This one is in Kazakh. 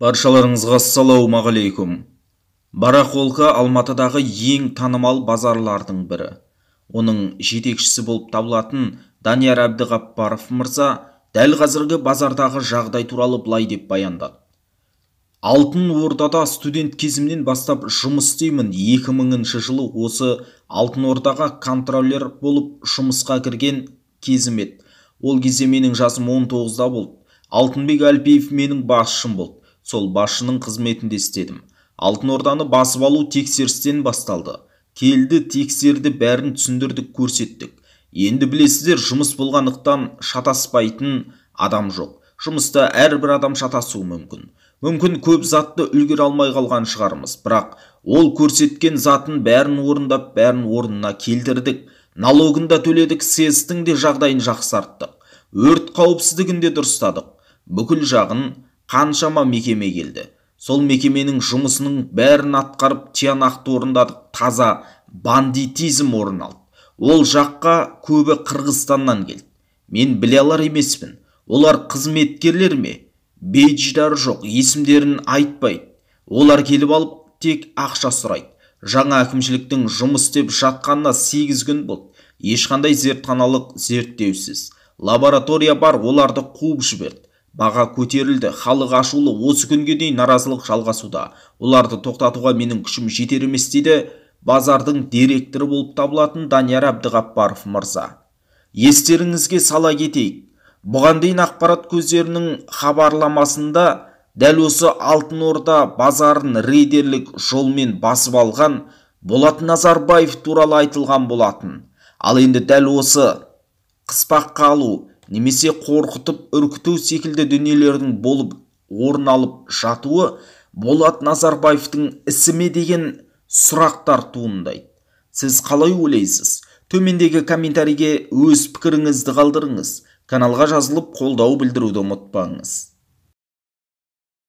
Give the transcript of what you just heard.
Баршаларыңызға ассалаумағалейкум. Барахолка Алматыдағы ең танымал базарлардың бірі. Оның жетекшісі болып табылатын Данияр Әбдіғаппаров мырза дәл қазіргі базардағы жағдай туралы былай деп баяндады. Алтын Ордада студент кезімнен бастап жұмыс істеймін. 2000 жылы осы Алтын Ордаға контролер болып жұмысқа кірген кезім еді. Ол кезде менің жасым 19-да болды. Алтынбек Әлпиев менің басшым болды. Сол басшының қызметінде істедім. Алтын Орданы басып алу тексерістен басталды. Келді, тексерді, бәрін түсіндірдік, көрсеттік. Енді білесіздер, жұмыс болғандықтан шатаспайтын адам жоқ. Жұмыста әрбір адам шатасуы мүмкін. Мүмкін көп затты үлгере алмай қалған шығармыз, бірақ ол көрсеткен затын бәрін орындап, бәрін орнына келтірдік. Налогын да төледік, съездің де жағдайын жақсарттық. Өрт қауіпсіздігін де дұрыстадық. Бүкіл жағын қаншама мекеме келді. Сол мекеменің жұмысының бәрін атқарып тиянақты орындадық. Таза бандитизм орын алды. Ол жаққа көбі Қырғызстаннан келді. Мен біле алар емеспін. Олар қызметкерлер ме? Бейдждары жоқ, есімдерін айтпайды. Олар келіп алып тек ақша сұрайды. Жаңа әкімшіліктің жұмыс істеп жатқанына 8 күн болды. Ешқандай зертханалық зерттеусіз. Лаборатория бар, оларды қуып жіберді. Баға көтерілді, халық ашулы, осы күнге дейін наразылық жалғасуда. Оларды тоқтатуға менің күшім жетер емес дейді базардың директоры болып табылатын Данияр Әбдіғаппаров мырза. Естеріңізге сала кетейік. Бұған дейін ақпарат көздерінің хабарламасында дәл осы Алтын Орда базарын рейдерлік жолмен басып алған Болат Назарбаев туралы айтылған болатын. Ал енді дәл осы қыспаққа алу немесе қорқытып үркіту секілді дүниелердің болып орын алып жатуы Болат Назарбаевтың ісіме деген сұрақтар туындайды. Сіз қалай ойлайсыз? Төмендегі комментарийге өз пікіріңізді қалдырыңыз. Каналға жазылып қолдау білдіруді ұмытпаңыз.